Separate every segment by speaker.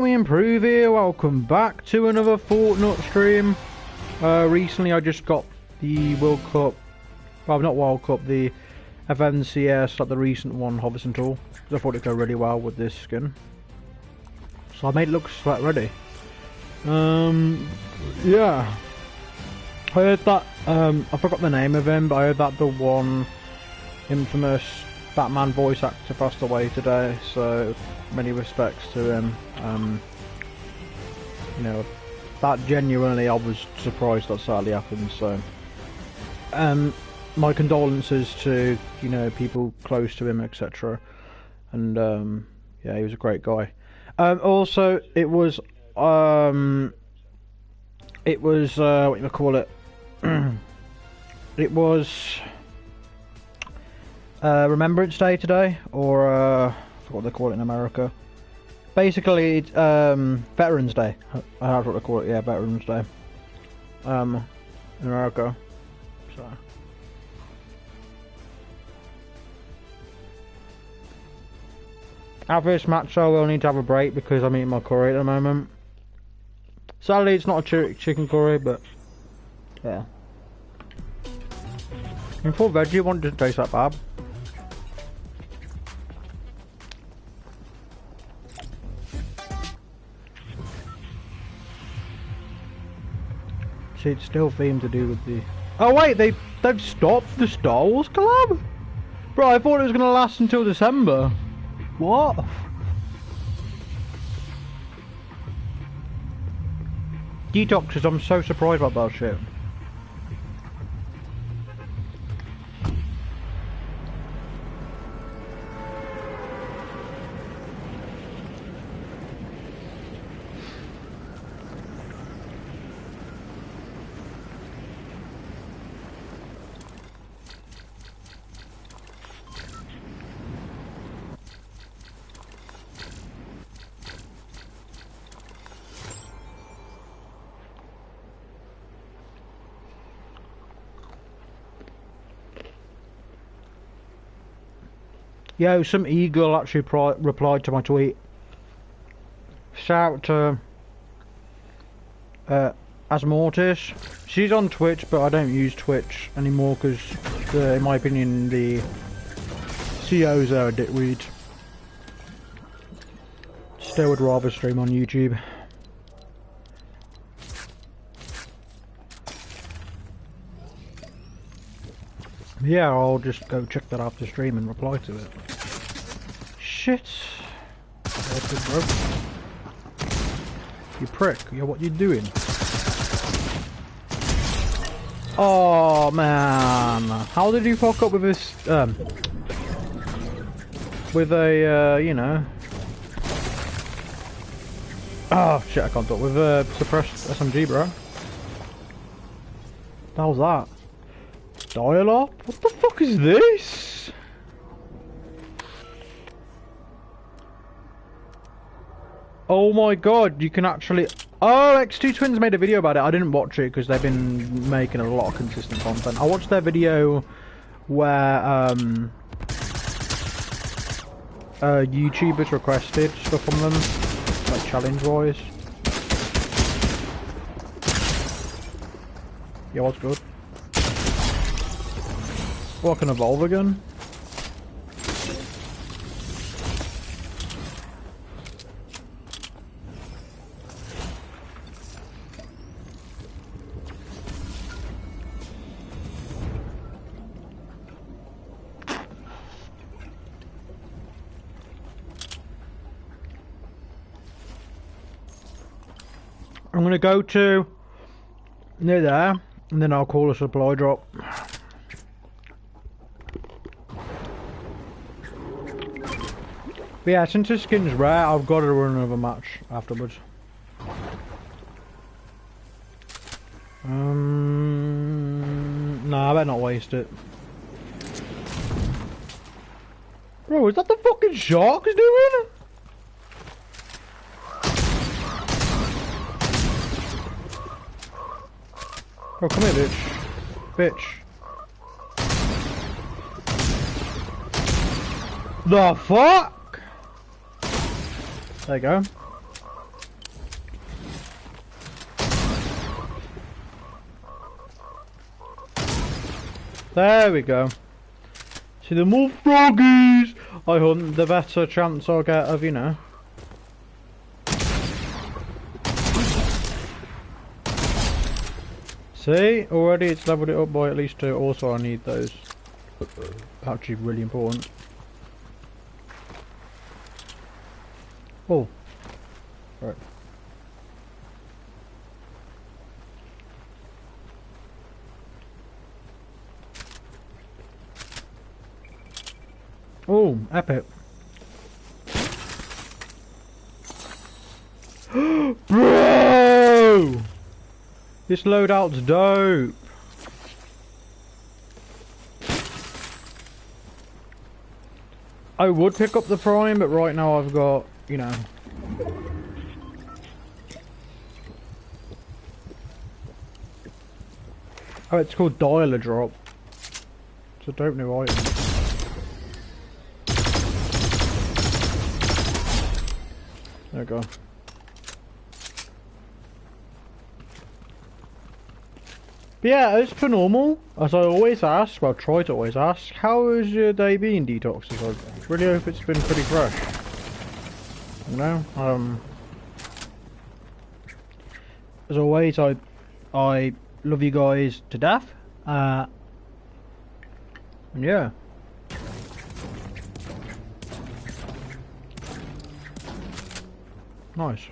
Speaker 1: We improve here. Welcome back to another Fortnite stream. Recently I just got the World Cup, well not World Cup, the FNCS, like the recent one, Hobson Tool. I thought it'd go really well with this skin. So I made it look sweat ready. Yeah. I heard that, I forgot the name of him, but I heard that the one infamous Batman voice actor passed away today, so many respects to him. You know, that genuinely, I was surprised that sadly happened, so my condolences to, you know, people close to him, etc. And yeah, he was a great guy. Also, it was what do you call it? It was Remembrance Day today, or I forgot what they call it in America. Basically, it's Veterans Day. That's what they call it. Yeah, Veterans Day. In America. So. After this match, I will need to have a break because I'm eating my curry at the moment. Sadly, it's not a chicken curry, but yeah. And for veggie, it won't taste that bad. See, it's still themed to do with the... Oh wait, they've stopped the Star Wars collab? Bro, I thought it was going to last until December. What? Detoxers, I'm so surprised about that shit. Yo, some e-girl actually replied to my tweet. Shout out to Asmortis. She's on Twitch, but I don't use Twitch anymore because, in my opinion, the CEOs are a dickweed. Still would rather stream on YouTube. Yeah, I'll just go check that after stream and reply to it. Shit. That's good, bro. You prick. Yeah, what you doing? Oh, man. How did you fuck up with this, with a, you know... Oh, shit, I can't talk. With a suppressed SMG, bro. What the hell's that? Dial-up? What the fuck is this? Oh my god, you can actually... Oh, X2 Twins made a video about it. I didn't watch it because they've been making a lot of consistent content. I watched their video where YouTubers requested stuff from them, like challenge-wise. Yeah, what's good? Oh, I can evolve again? I'm gonna go to near there, and then I'll call a supply drop. But yeah, since this skin's rare, I've got to run another match afterwards. Nah, I better not waste it. Bro, is that the fucking sharks doing? Bro, come here, bitch. Bitch. The fuck? There you go. There we go. See, the more froggies I hunt, the better chance I'll get of, you know. See, already it's leveled it up by at least 2. Also, I need those. Actually, really important. Oh, right. Oh, epic. Bro! This loadout's dope. I would pick up the Prime, but right now I've got, you know. Oh, it's called Dialer Drop. It's a dope new item. There we go. But yeah, as per normal, as I always ask, well try to always ask, how has your day been, Detoxers? I really hope it's been pretty fresh. You know, as always, I love you guys to death. And yeah. Nice.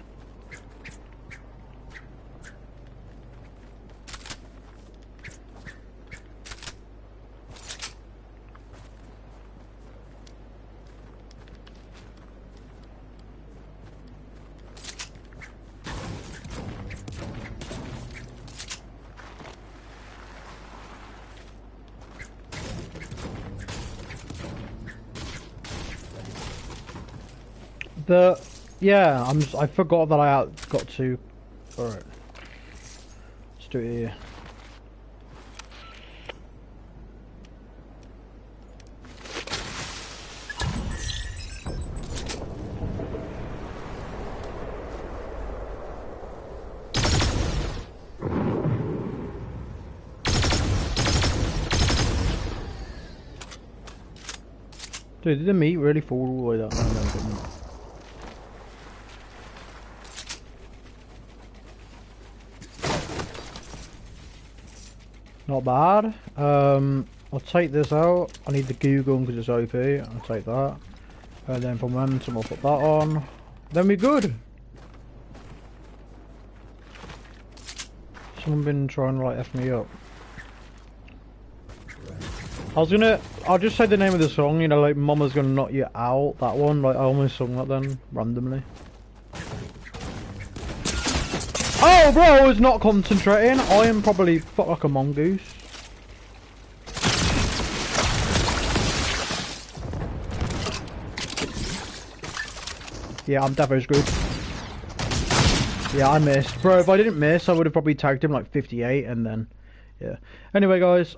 Speaker 1: Yeah, I forgot that I got to. Alright. Let's do it here. Dude, did the meat really fall all the way down? No, it didn't. Not bad. I'll take this out. I need the goo gun because it's OP. I'll take that. And then for momentum, I'll put that on. Then we're good. Someone been trying to like F me up. I'll just say the name of the song, you know, like Mama's Gonna Knock You Out, that one. Like I almost sung that then, randomly. Oh, bro, I was not concentrating. I am probably fucked like a mongoose. Yeah, I'm definitely screwed. Yeah, I missed. Bro, if I didn't miss, I would have probably tagged him like 58 and then... Yeah. Anyway, guys,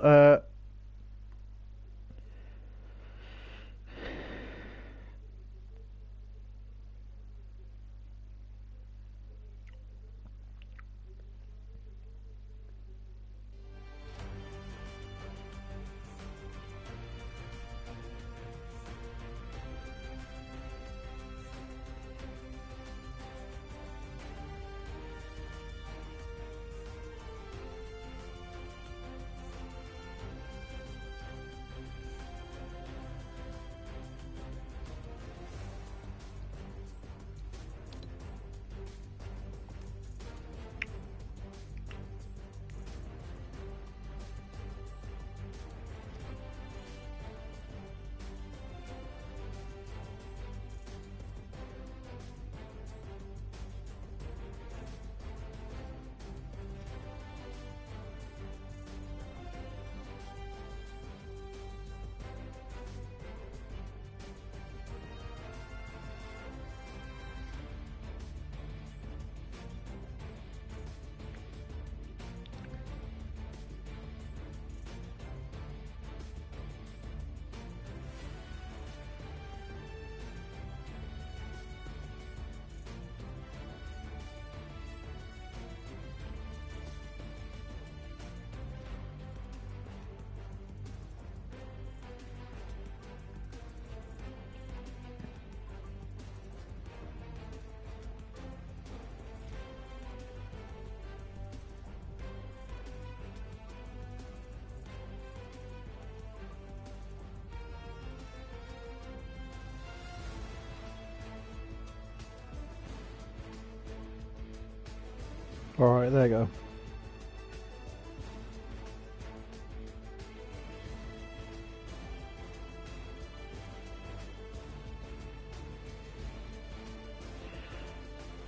Speaker 1: Alright, there you go.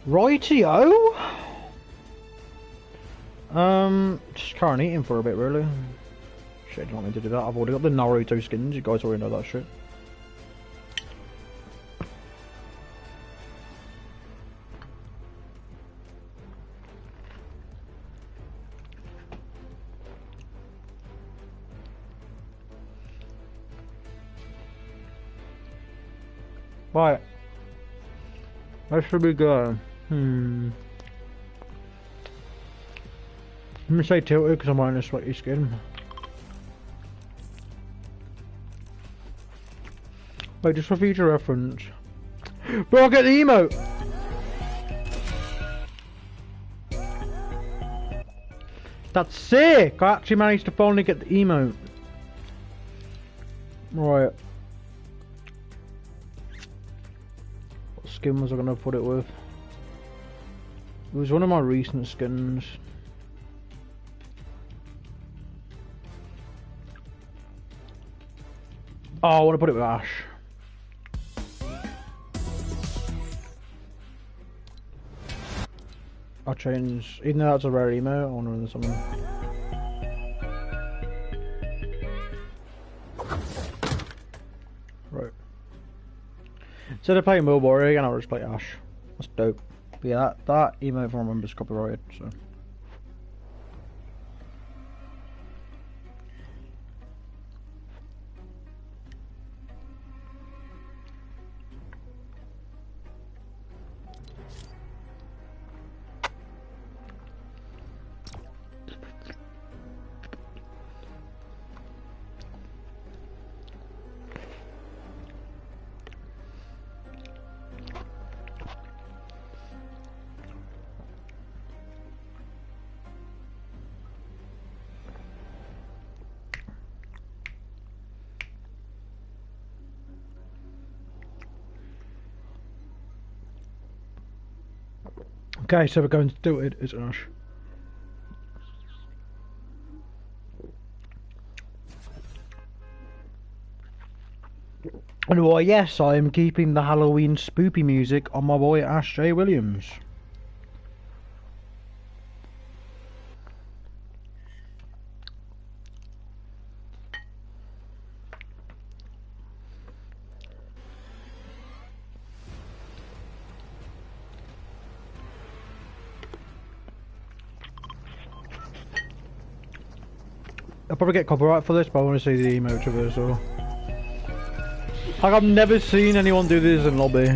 Speaker 1: Rightio. Just carrying eating for a bit, really. Shit, do you want me to do that? I've already got the Naruto skins. You guys already know that shit. Right. Where should we go? I'm gonna say tilted because I'm wearing a sweaty skin. Wait, just for future reference. Bro, I'll get the emote! That's sick! I actually managed to finally get the emote. Right. What skin was I gonna put it with? It was one of my recent skins. Oh, I want to put it with Ash. I'll change, even though that's a rare emote, I want to run something. Right. Instead of playing World Warrior again, I'll just play Ash. That's dope. But yeah, that emote, if I remember, is copyrighted, so. Okay, so we're going to do it, is Ash. And why, yes, I am keeping the Halloween spoopy music on my boy Ash J. Williams. I'll probably get copyright for this, but I want to see the emote of it as well. Like, I've never seen anyone do this in lobby.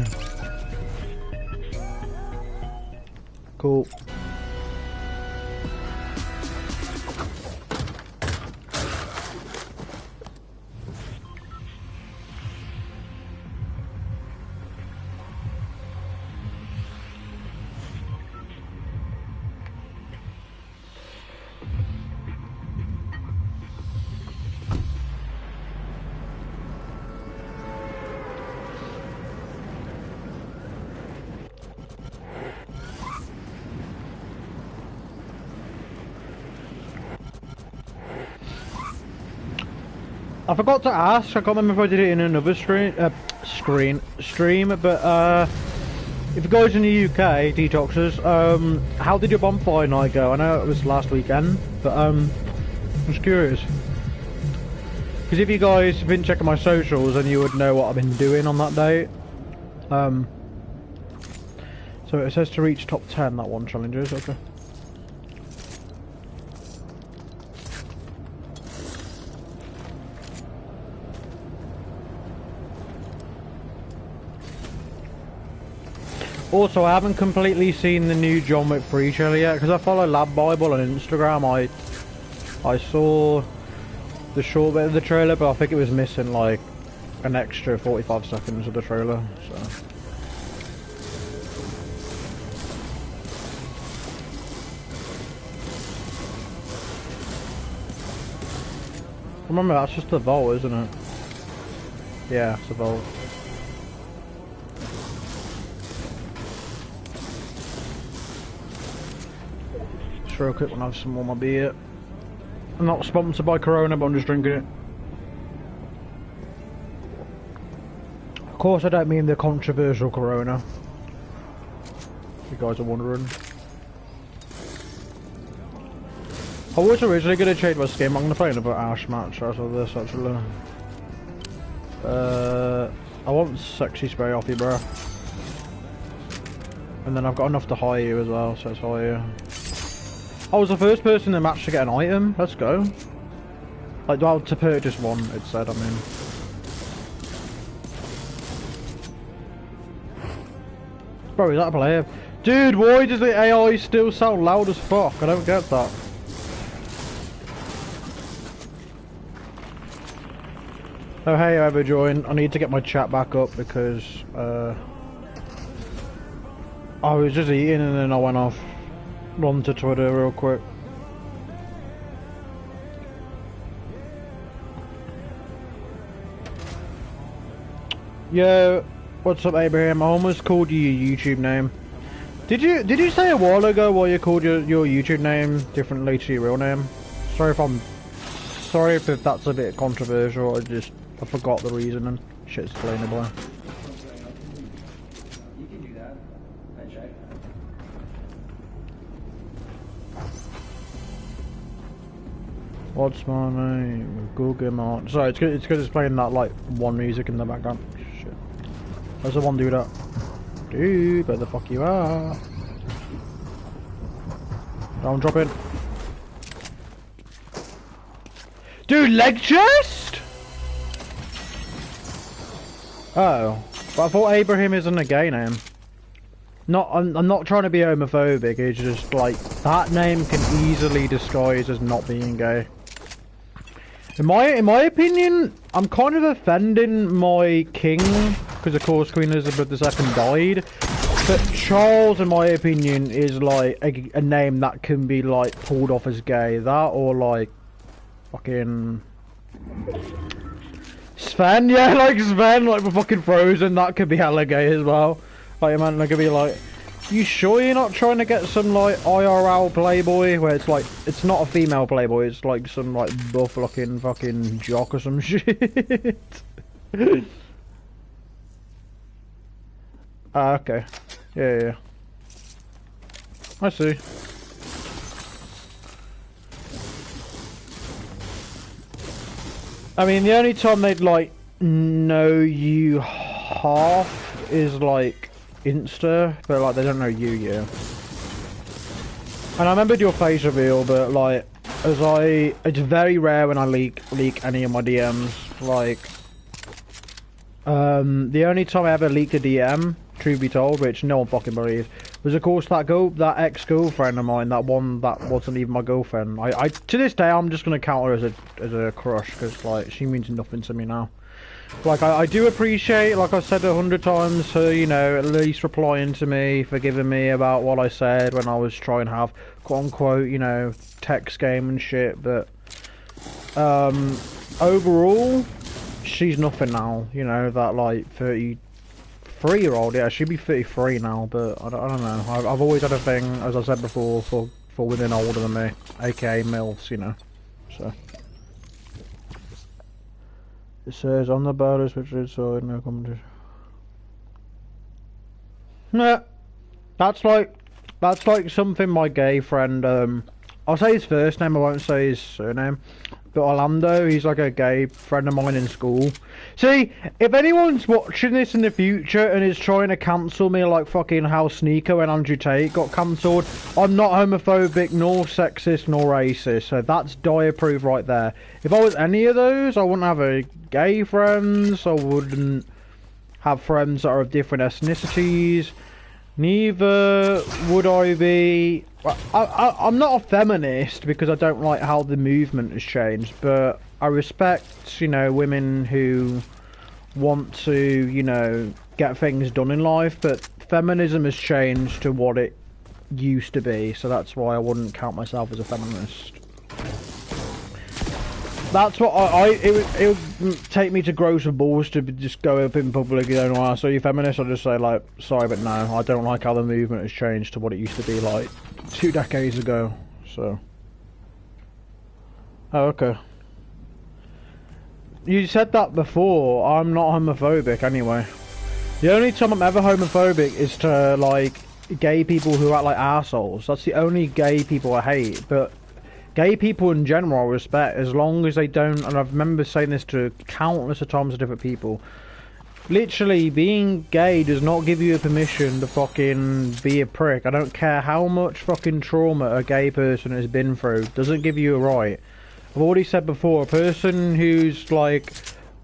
Speaker 1: Cool. I forgot to ask, I can't remember if I did it in another stream, but if you guys in the UK, Detoxers, how did your bonfire night go? I know it was last weekend, but I'm just curious. Because if you guys have been checking my socials, then you would know what I've been doing on that day. So it says to reach top 10, that one challenge is, okay. Also, I haven't completely seen the new John Wick 3 trailer yet, because I follow Lab Bible on Instagram. I saw the short bit of the trailer, but I think it was missing like an extra 45 seconds of the trailer, so. Remember, that's just the vault, isn't it? Yeah, it's a vault. this real quick when I have some more of my beer. I'm not sponsored by Corona, but I'm just drinking it. Of course, I don't mean the controversial Corona. If you guys are wondering. I was originally going to change my skin, but I'm going to play another Ash match after this, actually. I want sexy spray off you, bro. And then I've got enough to hire you as well, so it's hire you. I was the first person in the match to get an item. Let's go. Like, well, to purchase one, it said, I mean. Bro, is that a player? Dude, why does the AI still sound loud as fuck? I don't get that. Oh hey, whoever joined. I need to get my chat back up because I was just eating and then I went off onto Twitter real quick. Yo, what's up, Abraham? I almost called you your YouTube name. Did you say a while ago why you called your YouTube name differently to your real name? Sorry if that's a bit controversial. I forgot the reason and shit's explainable.
Speaker 2: You can do that. I check.
Speaker 1: What's my name? Google Mart. Sorry, it's good it's playing that like one music in the background. Shit. There's the one dude up. Dude, where the fuck you are? Don't drop in. Dude, leg chest? Oh, but I thought Abraham isn't a gay name. I'm not trying to be homophobic, it's just like, that name can easily disguise as not being gay. In my opinion, I'm kind of offending my king, because of course Queen Elizabeth II died. But Charles, in my opinion, is like a name that can be like pulled off as gay. That or like, fucking... Sven, yeah, like Sven, like we're fucking Frozen, that could be hella gay as well. Like, man, that could be like, you sure you're not trying to get some like IRL playboy where it's like, it's not a female playboy, it's like some like buff looking fucking jock or some shit. Ah, okay. Yeah. I see. I mean, the only time they'd like know you half is like Insta, but like they don't know you yet. And I remembered your face reveal, but like it's very rare when I leak any of my DMs. Like the only time I ever leaked a DM, truth be told, which no one fucking believes, was of course that ex-girlfriend of mine, that one that wasn't even my girlfriend. I to this day I'm just gonna count her as a crush, because like she means nothing to me now. Like I do appreciate, like I said 100 times, her, you know, at least replying to me, forgiving me about what I said when I was trying to have quote unquote, you know, text game and shit, but overall she's nothing now, you know, that like 33-year-old, yeah, she'd be 33 now, but I don't know. I've always had a thing, as I said before, for women older than me, aka MILFs, you know. So it says on the baddest which is so no competition. Nah, that's like something my gay friend. I'll say his first name. I won't say his surname. But Orlando, he's like a gay friend of mine in school. See, if anyone's watching this in the future and is trying to cancel me like fucking how Sneaker and Andrew Tate got cancelled, I'm not homophobic, nor sexist, nor racist. So that's dire-proof right there. If I was any of those, I wouldn't have a gay friends, I wouldn't have friends that are of different ethnicities. Neither would I be... I'm not a feminist because I don't like how the movement has changed, but I respect, you know, women who want to, you know, get things done in life, but feminism has changed to what it used to be, so that's why I wouldn't count myself as a feminist. That's what it would take me to grow some balls to just go up in public and go, oh, so you're feminist? I'll just say like, sorry, but no, I don't like how the movement has changed to what it used to be like 2 decades ago. so. Oh, okay. You said that before. I'm not homophobic anyway. The only time I'm ever homophobic is to, like, gay people who act like assholes. That's the only gay people I hate. But gay people in general I respect, as long as they don't, and I remember saying this to countless of times to different people. Literally, being gay does not give you a permission to fucking be a prick. I don't care how much fucking trauma a gay person has been through. Doesn't give you a right. I've already said before, a person who's, like,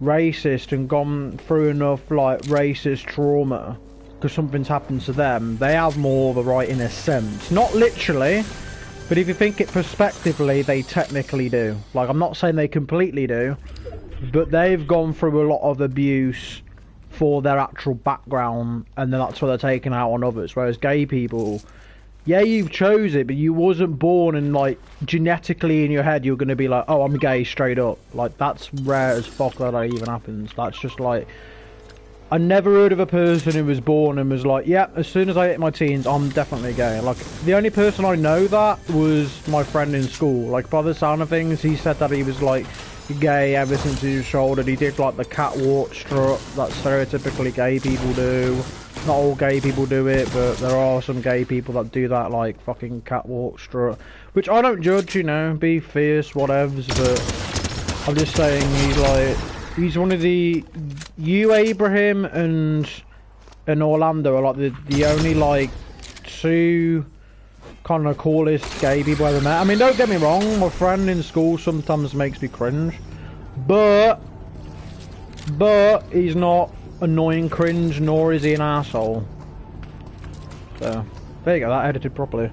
Speaker 1: racist and gone through enough, like, racist trauma because something's happened to them, they have more of a right in a sense. Not literally, but if you think it prospectively, they technically do. Like, I'm not saying they completely do, but they've gone through a lot of abuse for their actual background, and then that's what they're taking out on others. Whereas gay people, yeah, you've chose it, but you wasn't born and, like, genetically in your head you're going to be like, oh, I'm gay straight up. Like, that's rare as fuck that even happens. That's just like, I never heard of a person who was born and was like, yeah, as soon as I hit my teens, I'm definitely gay. Like, the only person I know that was my friend in school. Like, by the sound of things, he said that he was, like, gay ever since he was shouldered. He did, like, the catwalk strut that stereotypically gay people do. Not all gay people do it, but there are some gay people that do that, like, fucking catwalk strut. Which I don't judge, you know, be fierce, whatevs, but I'm just saying he's, like, he's one of the... You, Abraham, and Orlando are, like, the only, like, two kind of coolest gay people I've ever met. I mean, don't get me wrong, my friend in school sometimes makes me cringe, but he's not annoying cringe, nor is he an asshole. So, there you go, that edited properly.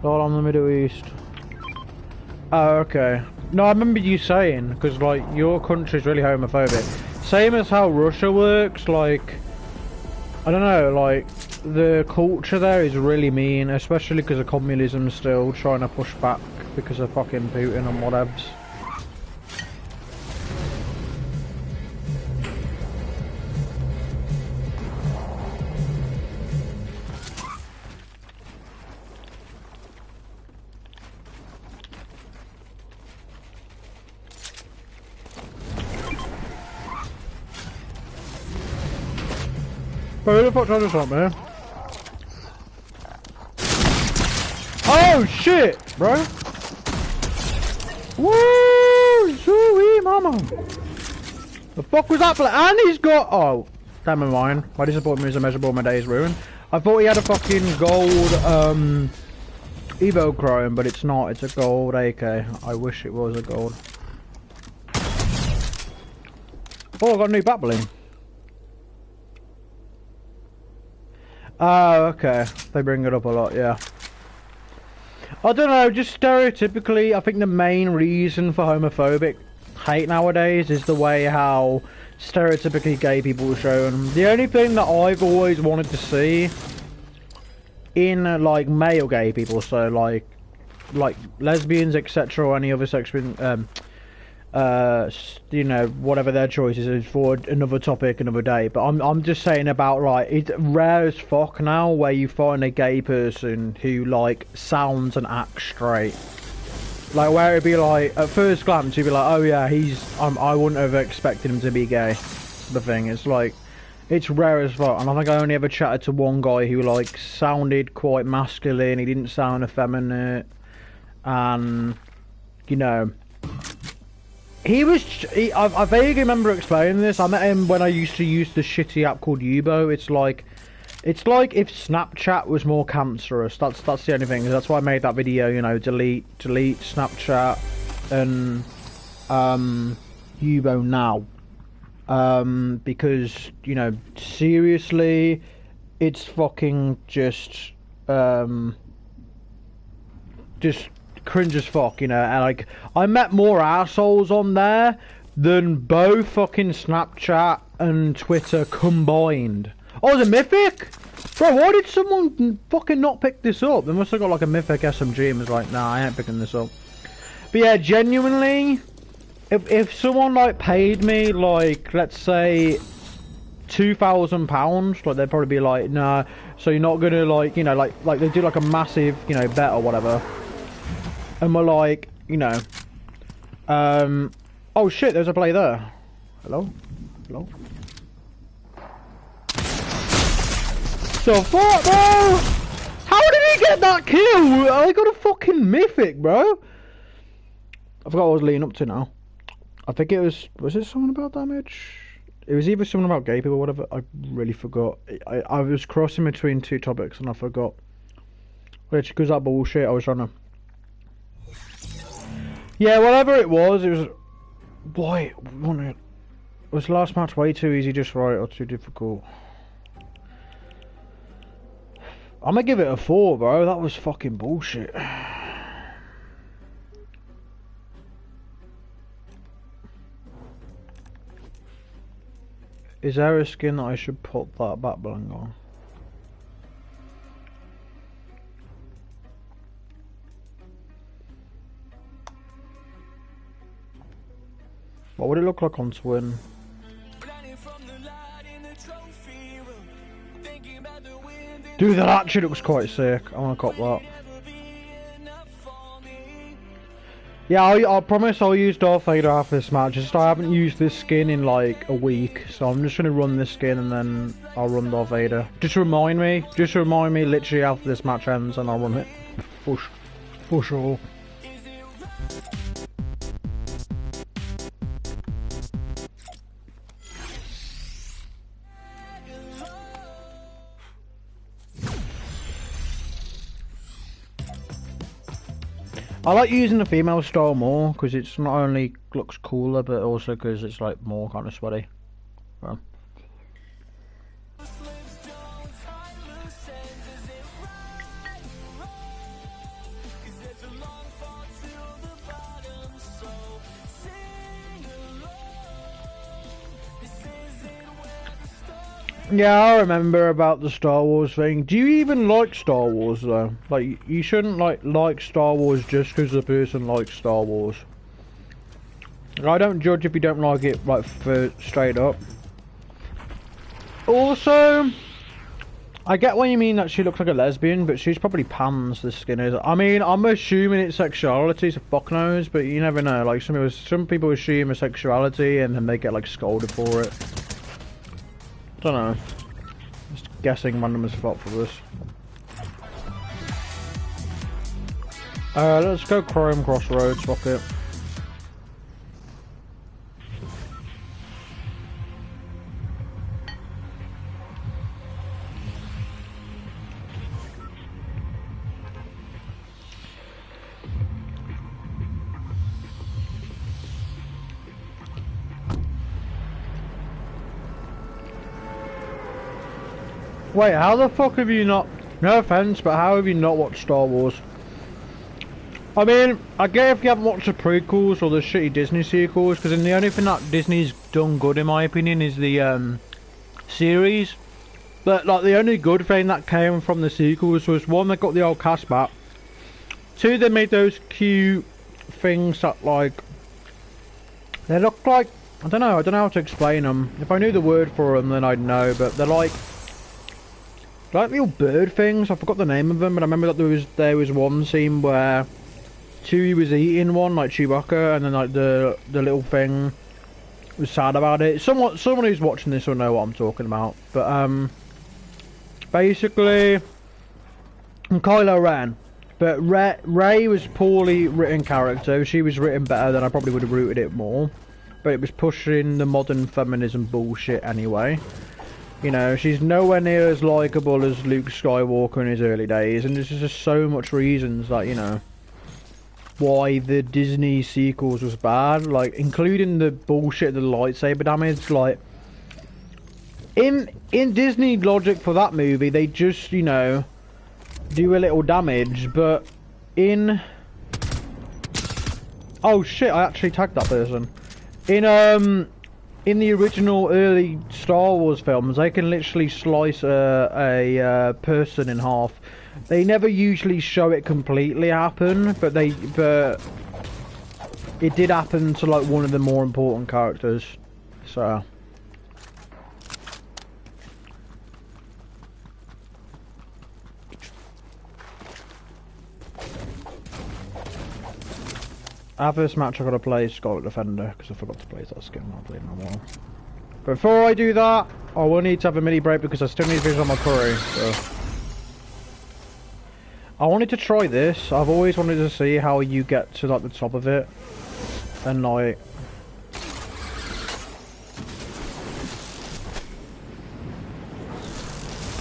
Speaker 1: All on the Middle East. Oh, okay. No, I remember you saying, because, like, your country's really homophobic. Same as how Russia works, like, I don't know, like, the culture there is really mean, especially because of communism still, trying to push back because of fucking Putin and whatevs. Bro, who the fuck tried to stop me? Oh shit, bro! Woo! Sweet mama! The fuck was that? And he's got... Oh, damn mind. My disappointment is immeasurable, my day is ruined. I thought he had a fucking gold, Evo Chrome, but it's not. It's a gold AK. I wish it was a gold. Oh, I got a new bat bling. Oh, okay. They bring it up a lot, yeah. I don't know, just stereotypically, I think the main reason for homophobic hate nowadays is the way how stereotypically gay people are shown. The only thing that I've always wanted to see in, like, male gay people, so, like lesbians, etc., or any other sexual, you know, whatever their choices is for another topic, another day. But I'm just saying about, like, it's rare as fuck now where you find a gay person who, like, sounds and acts straight. Like, where it'd be like, at first glance, you'd be like, oh yeah, I wouldn't have expected him to be gay. The thing is, like, it's rare as fuck. And I think I only ever chatted to one guy who, like, sounded quite masculine. He didn't sound effeminate, and, you know, I vaguely remember explaining this. I met him when I used to use the shitty app called Yubo. It's like if Snapchat was more cancerous. That's the only thing. That's why I made that video. You know, delete Snapchat and Yubo now. Because, you know, seriously, it's fucking just cringe as fuck, you know. And, like, I met more assholes on there than both fucking Snapchat and Twitter combined. Oh, the Mythic? Bro, why did someone fucking not pick this up? They must have got, like, a Mythic SMG and was like, nah, I ain't picking this up. But yeah, genuinely, if someone, like, paid me, like, let's say £2,000, like, they'd probably be like, nah, so you're not gonna, like, you know, like they do, like, a massive, you know, bet or whatever. and we're like, you know, oh shit, there's a play there. Hello? Hello? So fuck, bro! How did he get that kill? I got a fucking mythic, bro. I forgot what I was leading up to now. I think it was it something about damage? It was either something about gay people or whatever. I really forgot. I was crossing between two topics and I forgot. Which, because that bullshit, I was trying to... Yeah, whatever it was, Boy, was the last match way too easy just right or too difficult? I'm gonna give it a 4, bro. That was fucking bullshit. Is there a skin that I should put that back bling on? What would it look like on Twin? Dude, that actually looks quite sick. I want to cop that. Yeah, I promise I'll use Darth Vader after this match. Just I haven't used this skin in like a week, so I'm just gonna run this skin and then I'll run Darth Vader. Just remind me literally after this match ends and I'll run it. For sure. I like using the female style more because it's not only looks cooler but also because it's like more kind of sweaty. So. Yeah, I remember about the Star Wars thing. Do you even like Star Wars though? Like, you shouldn't like Star Wars just because the person likes Star Wars. I don't judge if you don't like it, like, for straight up. Also, I get what you mean that she looks like a lesbian, but she's probably pans, the skin is. I mean, I'm assuming it's sexuality, so fuck knows, but you never know. Like, some people assume it's sexuality and then they get, like, scolded for it. Don't know. Just guessing random as fuck for this. Let's go Chrome Crossroads, fuck it. Wait, how the fuck have you not... No offense, but how have you not watched Star Wars? I mean, I get if you haven't watched the prequels or the shitty Disney sequels, because the only thing that Disney's done good, in my opinion, is the series. But, like, the only good thing that came from the sequels was, one, they got the old cast back. Two, they made those cute things that, like... They look like... I don't know how to explain them. If I knew the word for them, then I'd know, but they're like little bird things. I forgot the name of them, but I remember that there was one scene where Chewie was eating one, like Chewbacca, and then like the little thing was sad about it. Someone who's watching this will know what I'm talking about. But basically, Kylo Ren. But Rey was poorly written character. She was written better, then I probably would have rooted it more. But it was pushing the modern feminism bullshit anyway. You know, she's nowhere near as likeable as Luke Skywalker in his early days, and there's just so much reasons that, you know, why the Disney sequels was bad, like, including the bullshit, the lightsaber damage, like, in Disney logic for that movie, they just, you know, do a little damage, but oh shit, I actually tagged that person. In the original early Star Wars films, they can literally slice a person in half. They never usually show it completely happen, but it did happen to like one of the more important characters. So Our first match I gotta play is Scarlet Defender, because I forgot to play that skin, I've played in a while. But before I do that, I will need to have a mini break because I still need vision on my curry, so. I wanted to try this. I've always wanted to see how you get to like the top of it. And like...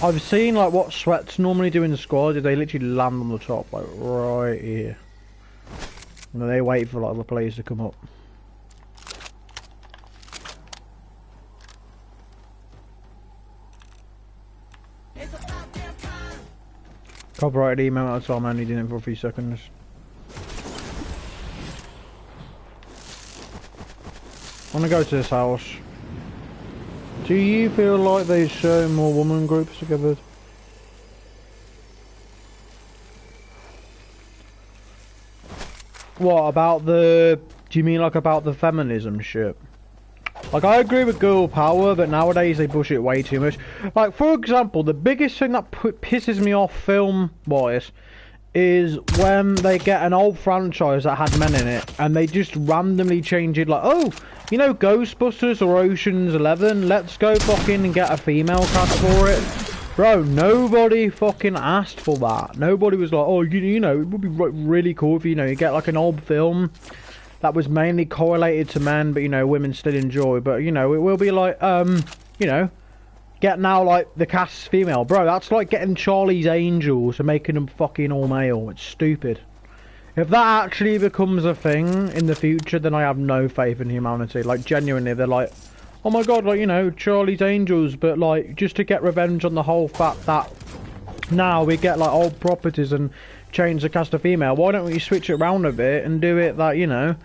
Speaker 1: I've seen like what sweats normally do in the squad, they literally land on the top, like right here. And then they wait for like the players to come up. Copyrighted email at the time, I only did it for a few seconds. I want to go to this house. Do you feel like they show more woman groups together? What about the... Do you mean like about the feminism shit? Like, I agree with girl power, but nowadays they push it way too much. Like, for example, the biggest thing that pisses me off film-wise is when they get an old franchise that had men in it, and they just randomly change it, like, oh, you know, Ghostbusters or Ocean's 11, let's go fucking get a female cast for it. Bro, nobody fucking asked for that. Nobody was like, oh, you know, it would be really cool if, you know, you get like an old film that was mainly correlated to men, but, you know, women still enjoy. But, you know, it will be like, you know, get now, like, the cast's female. Bro, that's like getting Charlie's Angels and making them fucking all male. It's stupid. If that actually becomes a thing in the future, then I have no faith in humanity. Like, genuinely, they're like, oh my god, like, you know, Charlie's Angels, but, like, just to get revenge on the whole fact that now we get, like, old properties and change the cast of female. Why don't we switch it around a bit and do it that, you know,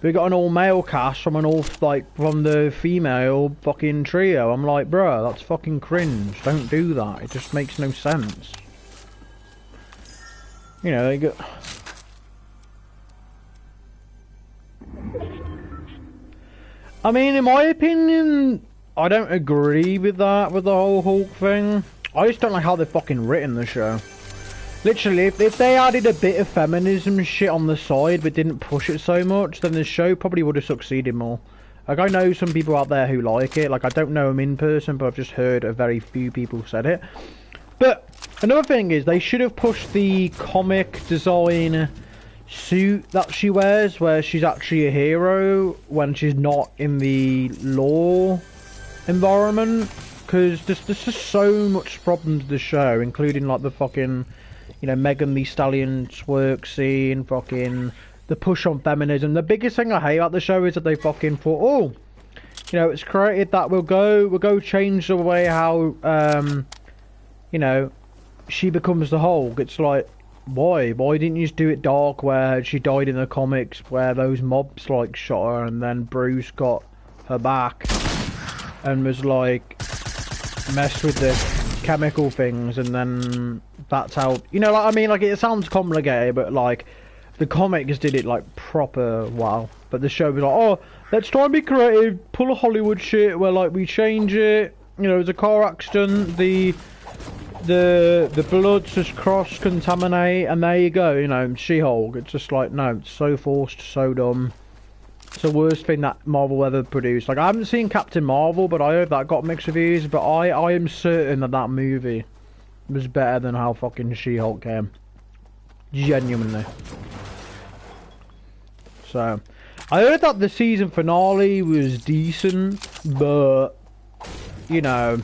Speaker 1: we got an all-male cast from an all, like, from the female fucking trio. I'm like, bruh, that's fucking cringe. Don't do that. It just makes no sense. You know, they go... I mean, in my opinion, I don't agree with that, with the whole Hulk thing. I just don't like how they've fucking written the show. Literally, if they added a bit of feminism shit on the side but didn't push it so much, then the show probably would have succeeded more. Like, I know some people out there who like it. Like, I don't know them in person, but I've just heard a very few people said it. But another thing is, they should have pushed the comic design suit that she wears, where she's actually a hero when she's not in the law environment. Because there's just so much problems with the show, including like the fucking, you know, Megan Thee Stallion twerk scene, fucking the push on feminism. The biggest thing I hate about the show is that they fucking thought, oh, you know, it's created that we'll go change the way how you know, she becomes the Hulk. It's like, why didn't you just do it dark, where she died in the comics, where those mobs like shot her and then Bruce got her back and was like messed with the chemical things, and then that's how, you know, like, I mean, like, it sounds complicated, but like the comics did it like proper well, but the show was like, oh, let's try and be creative, pull a Hollywood shit where like we change it, you know, it's a car accident, the blood just cross-contaminate, and there you go, you know, She-Hulk. It's just like, no, it's so forced, so dumb. It's the worst thing that Marvel ever produced. Like, I haven't seen Captain Marvel, but I heard that got mixed reviews, but I am certain that that movie was better than how fucking She-Hulk came. Genuinely. So, I heard that the season finale was decent, but, you know,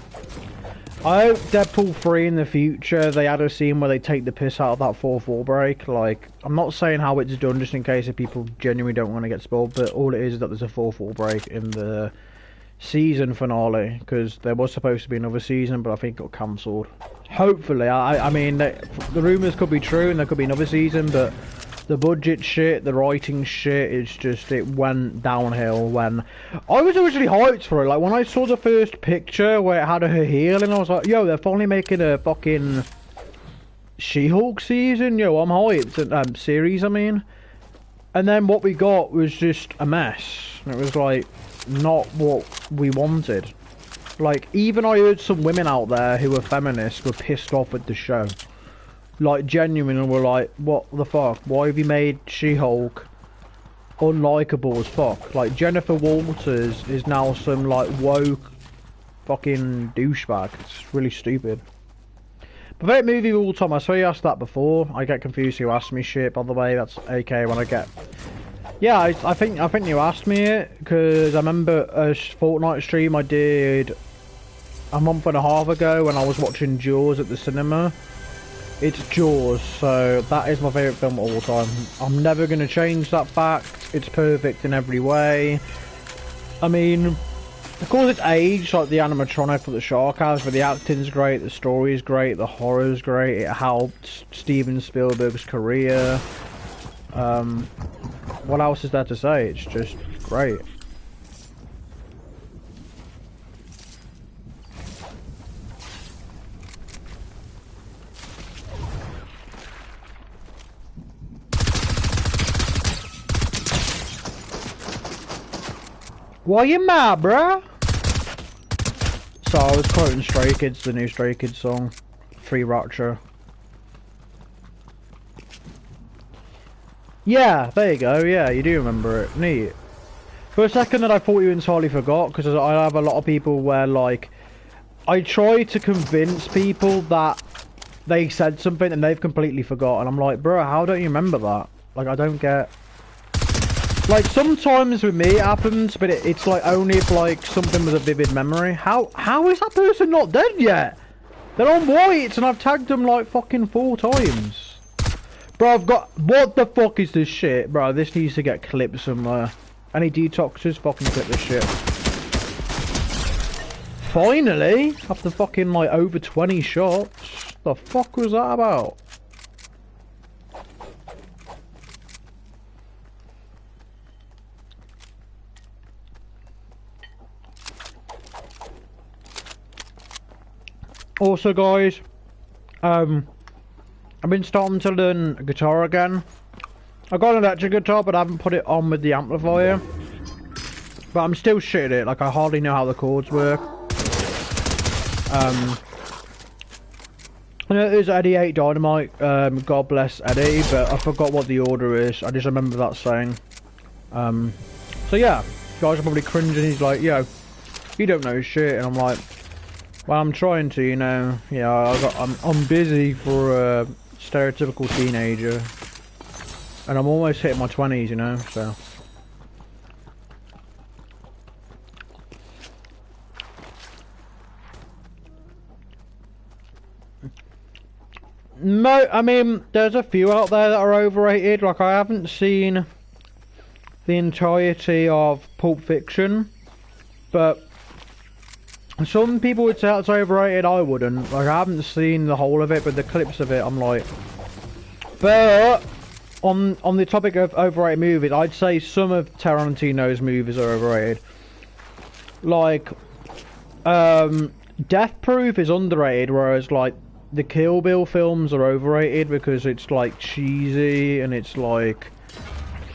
Speaker 1: I hope Deadpool 3 in the future, they had a scene where they take the piss out of that 4-4 break. Like, I'm not saying how it's done, just in case if people genuinely don't want to get spoiled, but all it is that there's a 4-4 break in the season finale, because there was supposed to be another season, but I think it got cancelled. Hopefully, I mean, the rumours could be true and there could be another season, but the budget shit, the writing shit, it's just, it went downhill when... I was originally hyped for it. Like, when I saw the first picture where it had her healing, I was like, yo, they're finally making a fucking She-Hulk season. Yo, I'm hyped. Series, I mean. And then what we got was just a mess. It was, like, not what we wanted. Like, even I heard some women out there who were feminists were pissed off with the show. Like, genuinely were like, what the fuck? Why have you made She-Hulk unlikable as fuck. Like, Jennifer Walters is now some, like, woke fucking douchebag. It's really stupid. My favourite movie of all time, I saw you asked that before. I get confused who asked me shit, by the way. That's okay when I get... Yeah, I think you asked me it, because I remember a Fortnite stream I did a month and a half ago when I was watching Jaws at the cinema. It's Jaws, so that is my favourite film of all time. I'm never going to change that fact. It's perfect in every way. I mean, of course it's aged, like the animatronic for the shark house, but the acting's great, the story's great, the horror's great, it helped Steven Spielberg's career. What else is there to say? It's just great. Why you mad, bruh? So I was quoting Stray Kids, the new Stray Kids song, Free Rapture. Yeah, there you go, yeah, you do remember it. Neat. For a second that I thought you entirely forgot, because I have a lot of people where, like, I try to convince people that they said something and they've completely forgotten. I'm like, bro, how don't you remember that? Like, I don't get... Like, sometimes with me it happens, but it's like only if, like, something was a vivid memory. How is that person not dead yet? They're on whites and I've tagged them, like, fucking 4 times. Bro, I've got... What the fuck is this shit? Bro, this needs to get clipped somewhere. Any Detoxers? Fucking clip this shit. Finally! After fucking, like, over 20 shots. The fuck was that about? Also, guys, I've been starting to learn guitar again. I got an electric guitar, but I haven't put it on with the amplifier. But I'm still shit at it. Like, I hardly know how the chords work. I know it is Eddie 8 Dynamite. God bless Eddie, but I forgot what the order is. I just remember that saying. So yeah, guys are probably cringing. He's like, yo, you don't know shit, and I'm like, well, I'm trying to, you know. Yeah, I'm busy for a stereotypical teenager, and I'm almost hitting my 20s, you know. So no, I mean, there's a few out there that are overrated. Like, I haven't seen the entirety of Pulp Fiction, but some people would say it's overrated. I wouldn't. Like, I haven't seen the whole of it, but the clips of it, I'm like... But on the topic of overrated movies, I'd say some of Tarantino's movies are overrated. Like, Death Proof is underrated, whereas, like, the Kill Bill films are overrated because it's, like, cheesy and it's, like,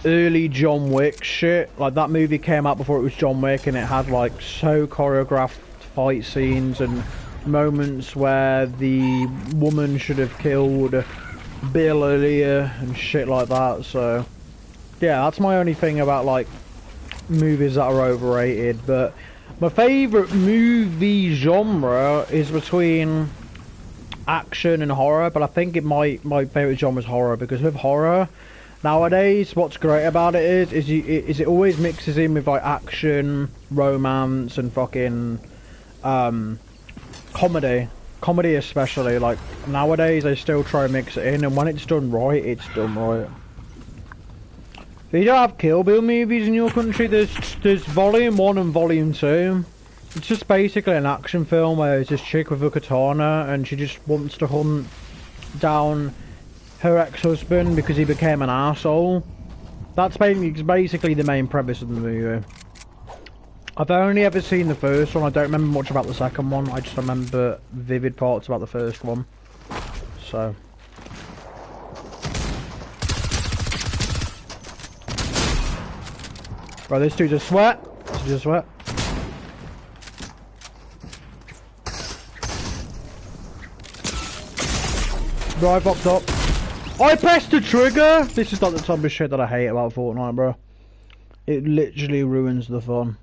Speaker 1: early John Wick shit. Like, that movie came out before it was John Wick, and it had, like, so choreographed fight scenes and moments where the woman should have killed Bill earlier and shit like that. So yeah, that's my only thing about, like, movies that are overrated. But my favourite movie genre is between action and horror, but I think my favourite genre is horror, because with horror nowadays, what's great about it is it always mixes in with, like, action, romance, and fucking comedy especially. Like, nowadays they still try and mix it in, and when it's done right, it's done right. If you don't have Kill Bill movies in your country, there's Volume 1 and Volume 2. It's just basically an action film where there's this chick with a katana and she just wants to hunt down her ex-husband because he became an arsehole. That's basically the main premise of the movie. I've only ever seen the first one. I don't remember much about the second one. I just remember vivid parts about the first one. So bro, this dude's a sweat. This dude's a sweat. Bro, I popped up. I pressed the trigger! This is like the type of shit that I hate about Fortnite, bro. It literally ruins the fun.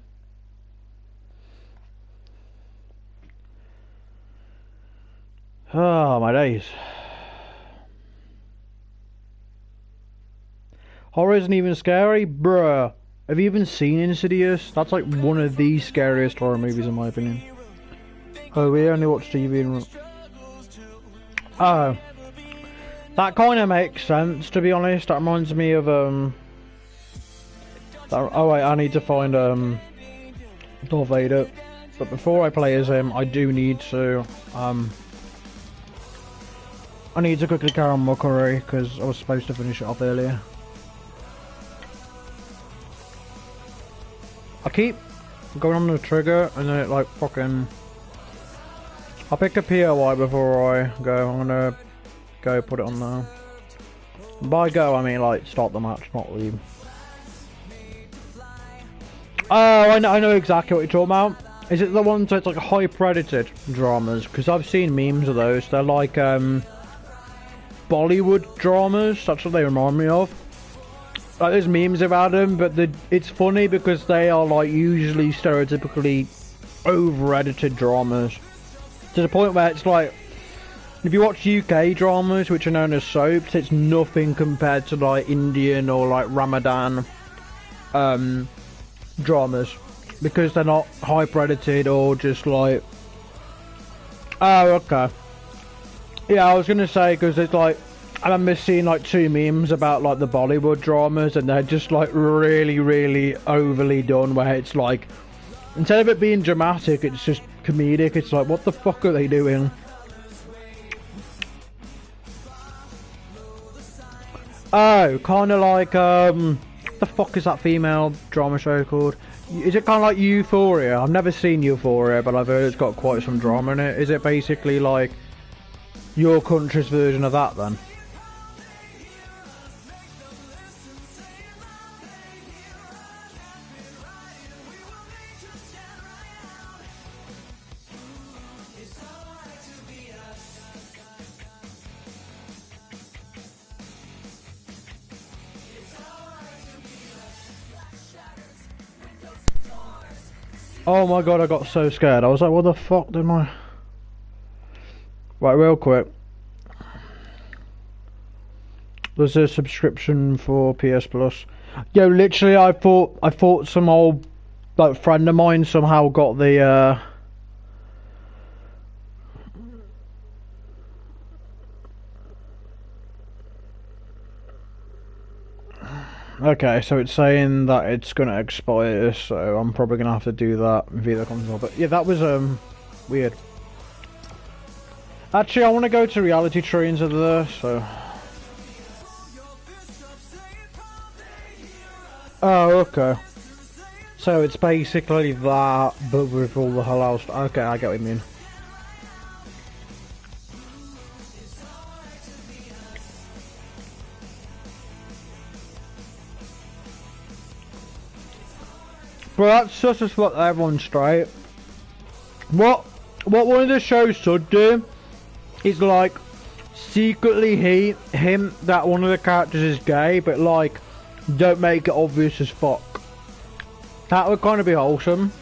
Speaker 1: Oh my days. Horror isn't even scary? Bruh. Have you even seen Insidious? That's like one of the scariest horror movies in my opinion. Oh, we only watch TV and... Oh. That kind of makes sense, to be honest. That reminds me of, oh wait, I need to find, Darth Vader. But before I play as him, I do need to, I need to quickly carry on my curry, because I was supposed to finish it off earlier. I keep going on the trigger and then it like fucking... I'll pick a POI before I go. I'm gonna go put it on there. By go I mean like start the match, not leave. Oh, I know exactly what you're talking about. Is it the ones that's like hyper edited dramas? Because I've seen memes of those. They're like Bollywood dramas. That's what they remind me of. Like, there's memes about them, but it's funny because they are like usually stereotypically over-edited dramas to the point where it's like, if you watch UK dramas which are known as soaps, it's nothing compared to like Indian or like Ramadan dramas because they're not hyper-edited or just like... Oh, okay. Yeah, I was gonna say because it's like, I remember seeing like 2 memes about like the Bollywood dramas and they're just like really overly done where it's like, instead of it being dramatic, it's just comedic. It's like, what the fuck are they doing? Oh, kind of like, what the fuck is that female drama show called? Is it kind of like Euphoria? I've never seen Euphoria, but I've heard it's got quite some drama in it. Is it basically like your country's version of that then? Oh my god, I got so scared. I was like, what the fuck did my... Right, real quick. There's a subscription for PS Plus. Yo, literally, I thought some old like friend of mine somehow got the Okay, so it's saying that it's gonna expire, so I'm probably gonna have to do that via the console. But yeah, that was weird. Actually, I want to go to Reality Trains of there, so. Oh, okay. So it's basically that, but with all the halal stuff. Okay, I get what you mean. But that's just as what everyone's straight. What one of the shows should do is like secretly hint that one of the characters is gay, but like don't make it obvious as fuck. That would kind of be wholesome.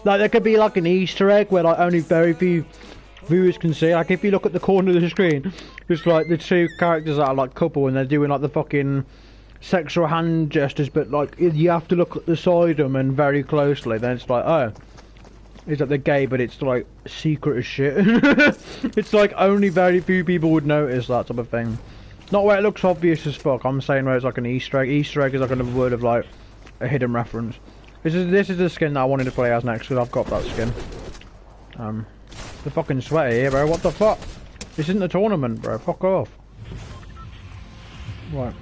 Speaker 1: Like there could be like an Easter egg where like only very few viewers can see. Like if you look at the corner of the screen, it's like the 2 characters that are like couple and they're doing like the fucking sexual hand gestures, but like you have to look at the side of them and very closely, then it's like, oh, it's like they're gay, but it's like secret as shit. It's like only very few people would notice that type of thing. Not where it looks obvious as fuck. I'm saying where it's like an Easter egg. Easter egg is like another word of like a hidden reference. This is the skin that I wanted to play as next, because I've got that skin. The fucking sweater here, bro. What the fuck? This isn't a tournament, bro. Fuck off. Right.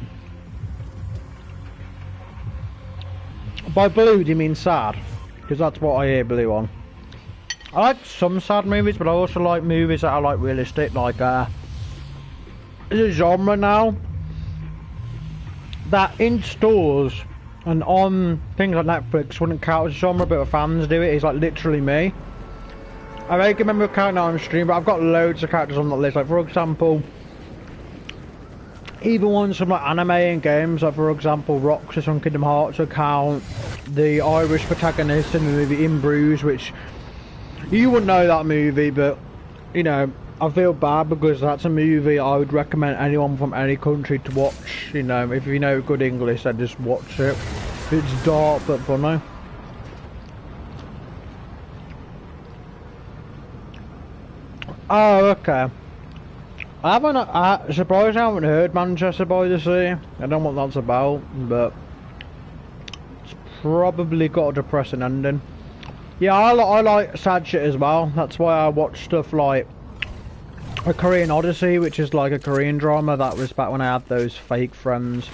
Speaker 1: By blue, do you mean sad? Because that's what I hear blue on. I like some sad movies, but I also like movies that are like realistic. Like, there's a genre now that in stores and on things like Netflix wouldn't count as a genre, but fans do it. It's like literally me. I don't remember counting out on stream, but I've got loads of characters on that list. Like, for example, even ones from like anime and games, like for example Roxas on Kingdom Hearts account, the Irish protagonist in the movie In Bruges, which you wouldn't know that movie, but you know, I feel bad because that's a movie I would recommend anyone from any country to watch. You know, if you know good English, then just watch it. It's dark but funny. Oh, okay. I suppose I haven't heard Manchester by the Sea. I don't know what that's about, but it's probably got a depressing ending. Yeah, I like sad shit as well. That's why I watch stuff like A Korean Odyssey, which is like a Korean drama. That was back when I had those fake friends,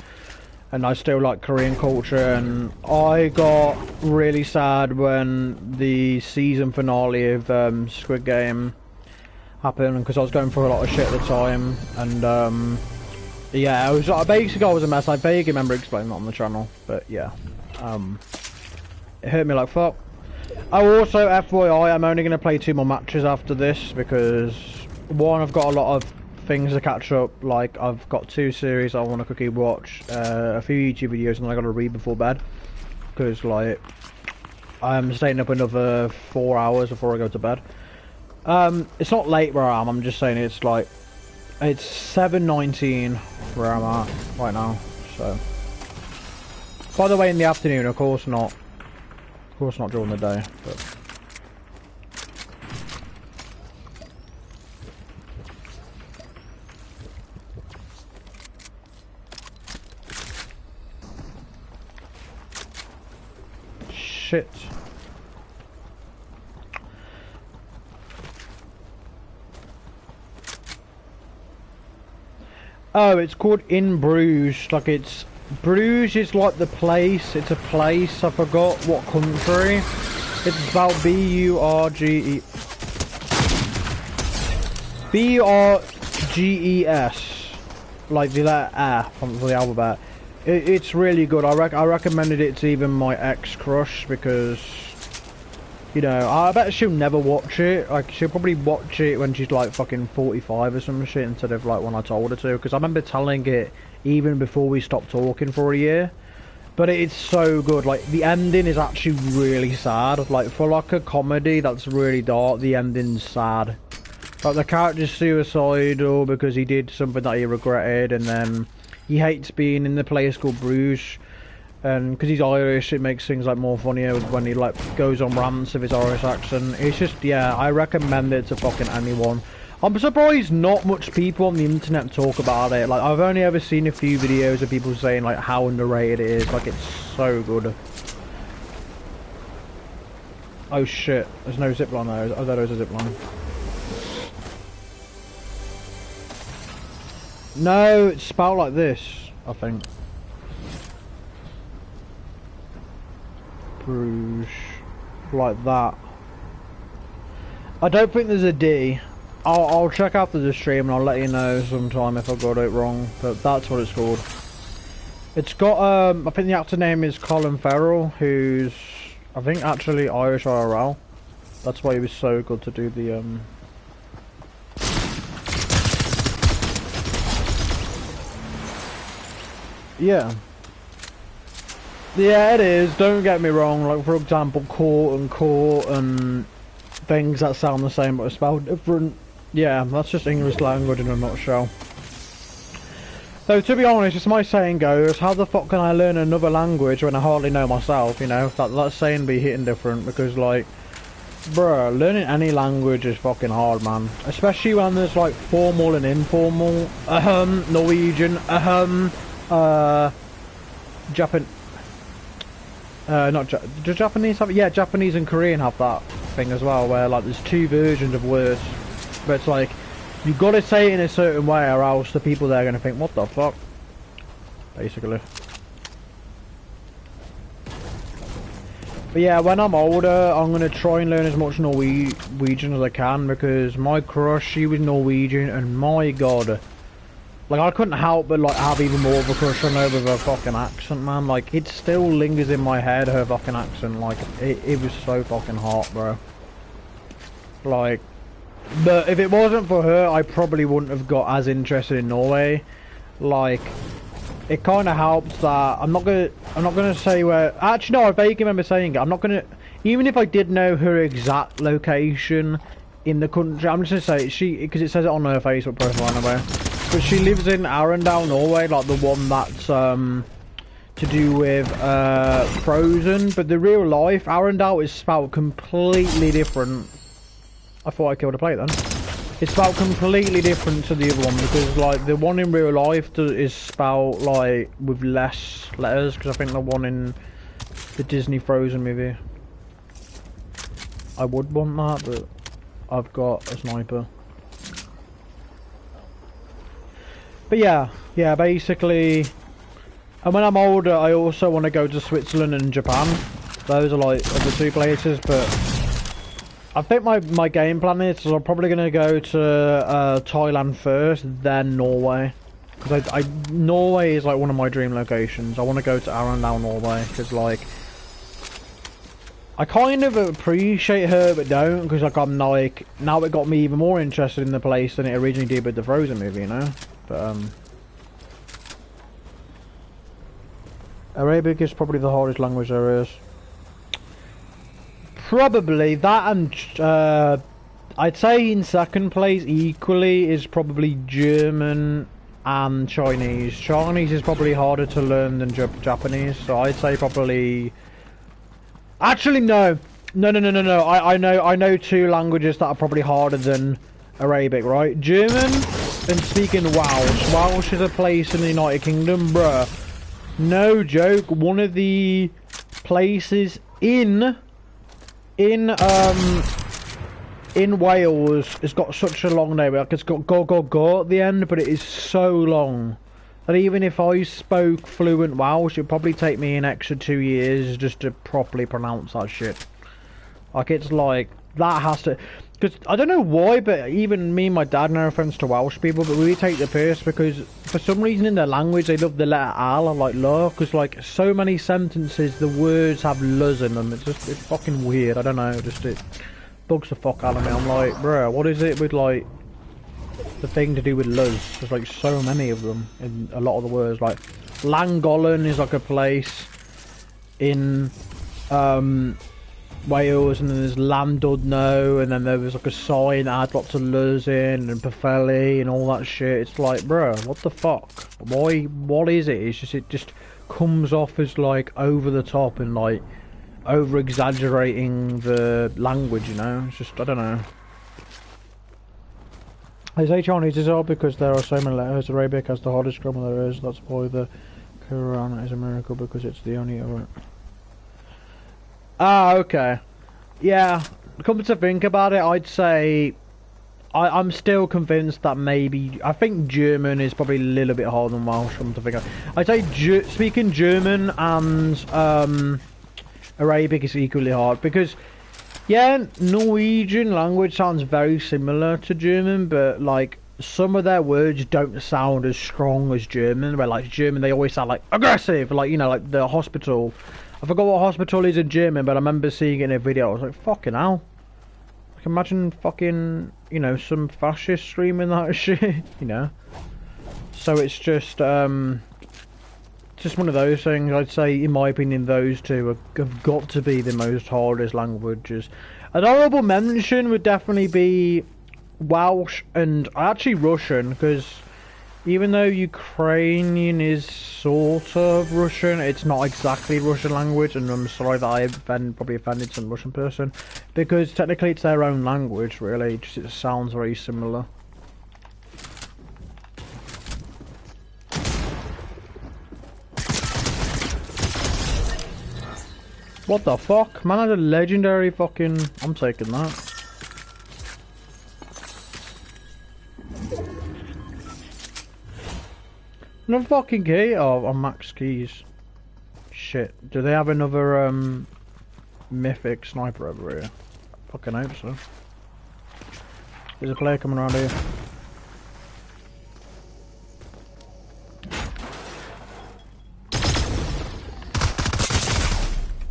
Speaker 1: and I still like Korean culture. And I got really sad when the season finale of Squid Game happened, because I was going through a lot of shit at the time, and yeah, I was a mess. I vaguely remember explaining that on the channel, but yeah, it hurt me like fuck. Oh, also FYI, I'm only going to play 2 more matches after this because one, I've got a lot of things to catch up. Like I've got 2 series I want to quickly watch, a few YouTube videos, and I got to read before bed because like I'm staying up another 4 hours before I go to bed. It's not late where I am, I'm just saying it's like, it's 7:19 where I'm at right now, so. By the way, in the afternoon, of course not during the day, but. Shit. Oh, it's called In Bruges. Like it's Bruges is like the place. It's a place. I forgot what country. It's about B-U-R-G-E. B-R-G-E-S. Like the letter R from the alphabet. It's really good. I recommended it to even my ex-crush because, you know, I bet she'll never watch it. Like, she'll probably watch it when she's like fucking 45 or some shit instead of like when I told her to. Because I remember telling it even before we stopped talking for a year. But it's so good. Like, the ending is actually really sad. Like, for like a comedy that's really dark, the ending's sad. Like, the character's suicidal because he did something that he regretted, and then he hates being in the place called Bruges. And because he's Irish, it makes things like more funnier when he like goes on rants with his Irish accent. It's just, yeah, I recommend it to fucking anyone. I'm surprised not much people on the internet talk about it. Like, I've only ever seen a few videos of people saying like how underrated it is. Like, it's so good. Oh shit, there's no zipline there. I thought there was a zipline. No, it's spelled like this, I think. Bruges, like that. I don't think there's a D. I'll check after the stream and I'll let you know sometime if I got it wrong, but that's what it's called. It's got I think the actor name is Colin Farrell, who's I think actually Irish IRL. That's why he was so good to do the yeah. Yeah, it is, don't get me wrong, like for example court and things that sound the same but are spelled different. Yeah, that's just English language in a nutshell. So to be honest, as my saying goes, how the fuck can I learn another language when I hardly know myself, you know? That saying be hitting different because like, bruh, learning any language is fucking hard, man. Especially when there's like formal and informal, Norwegian, Japan. Do Japanese have? Yeah, Japanese and Korean have that thing as well, where like there's 2 versions of words, but it's like you've got to say it in a certain way, or else the people there are gonna think, "What the fuck?" Basically. But yeah, when I'm older, I'm gonna try and learn as much Norwegian as I can because my crush, she was Norwegian, and my god. Like, I couldn't help but, like, have even more of a crush on her with her fucking accent, man. Like, it still lingers in my head, her fucking accent. Like, it was so fucking hot, bro. Like, but if it wasn't for her, I probably wouldn't have got as interested in Norway. like, it kind of helps that I'm not gonna say where. Actually, no, I vaguely remember saying it. I'm not gonna, even if I did know her exact location in the country. I'm just gonna say because it says it on her Facebook profile anyway. But she lives in Arendal, Norway, like the one that's to do with Frozen. But the real life Arendal is spelled completely different. I thought I killed a plate then. It's spelled completely different to the other one because like the one in real life is spelled like with less letters because I think the one in the Disney Frozen movie. I would want that, but I've got a sniper. But yeah, basically, and when I'm older I also want to go to Switzerland and Japan. Those are like the two places, but I think my game plan is I'm probably going to go to Thailand first, then Norway. Because Norway is like one of my dream locations. I want to go to Arendal, Norway, because like I kind of appreciate her but don't, because like I'm like, now it got me even more interested in the place than it originally did with the Frozen movie, you know? But Arabic is probably the hardest language there is. Probably that, and I'd say in second place equally is probably German and Chinese. Chinese is probably harder to learn than Japanese, so I'd say probably. Actually, no. I know two languages that are probably harder than Arabic, right? German and speaking Welsh. Welsh is a place in the United Kingdom, bruh. No joke. One of the places in Wales, it's got such a long name. Like it's got go at the end, but it is so long that even if I spoke fluent Welsh, it'd probably take me an extra 2 years just to properly pronounce that shit. Like it's like that has to, because I don't know why, but even me and my dad, no offense to Welsh people, but we take the piss because for some reason in their language they love the letter L, like la, because like so many sentences the words have luz in them. It's fucking weird. I don't know, just it bugs the fuck out of me. I'm like, bro, what is it with like the thing to do with luz? There's like so many of them in a lot of the words. Like Llangollen is like a place in Wales, and then there's Llandudno, and then there was like a sign that had lots of luz in, and Pwllheli and all that shit. It's like, bro, what the fuck? Why? What is it? It's just, it just comes off as like over the top and like over exaggerating the language, you know? It's just, I don't know. I say Chinese as well because there are so many letters. Arabic has the hardest grammar there is. That's why the Quran is a miracle, because it's the only other. Ah, okay. Yeah, come to think about it, I'd say I'm still convinced that maybe, I think German is probably a little bit harder than Welsh, come to think of it. I'd say speaking German and Arabic is equally hard, because yeah, Norwegian language sounds very similar to German, but like some of their words don't sound as strong as German, where like German they always sound like aggressive, like, you know, like the hospital. I forgot what hospital is in German, but I remember seeing it in a video. I was like, fucking hell. Like, imagine fucking, you know, some fascist streaming that shit, you know. So it's just one of those things. I'd say, in my opinion, those two have got to be the most hardest languages. An honourable mention would definitely be Welsh and actually Russian, because even though Ukrainian is sort of Russian, it's not exactly Russian language, and I'm sorry that I probably offended some Russian person, because technically it's their own language, really, just it sounds very similar. What the fuck? Man had a legendary fucking... I'm taking that. No fucking key? Oh, on max keys. Shit. Do they have another mythic sniper over here? Fucking hope so. There's a player coming around here.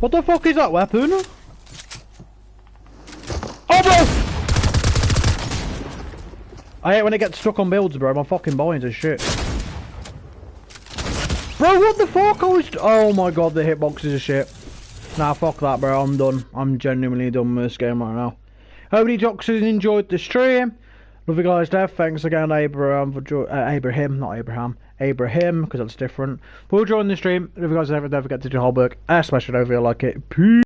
Speaker 1: What the fuck is that weapon? Oh, bro! I hate when it gets stuck on builds, bro. My fucking buttons are shit. Bro, what the fuck? Oh my god, the hitboxes are shit. Nah, fuck that, bro. I'm done. I'm genuinely done with this game right now. Hope you Detoxers enjoyed the stream. Love you guys, Dev. Thanks again, Abraham, Abraham, because that's different. We'll join the stream. If you guys ever forget to do homework, especially if you like it. Peace.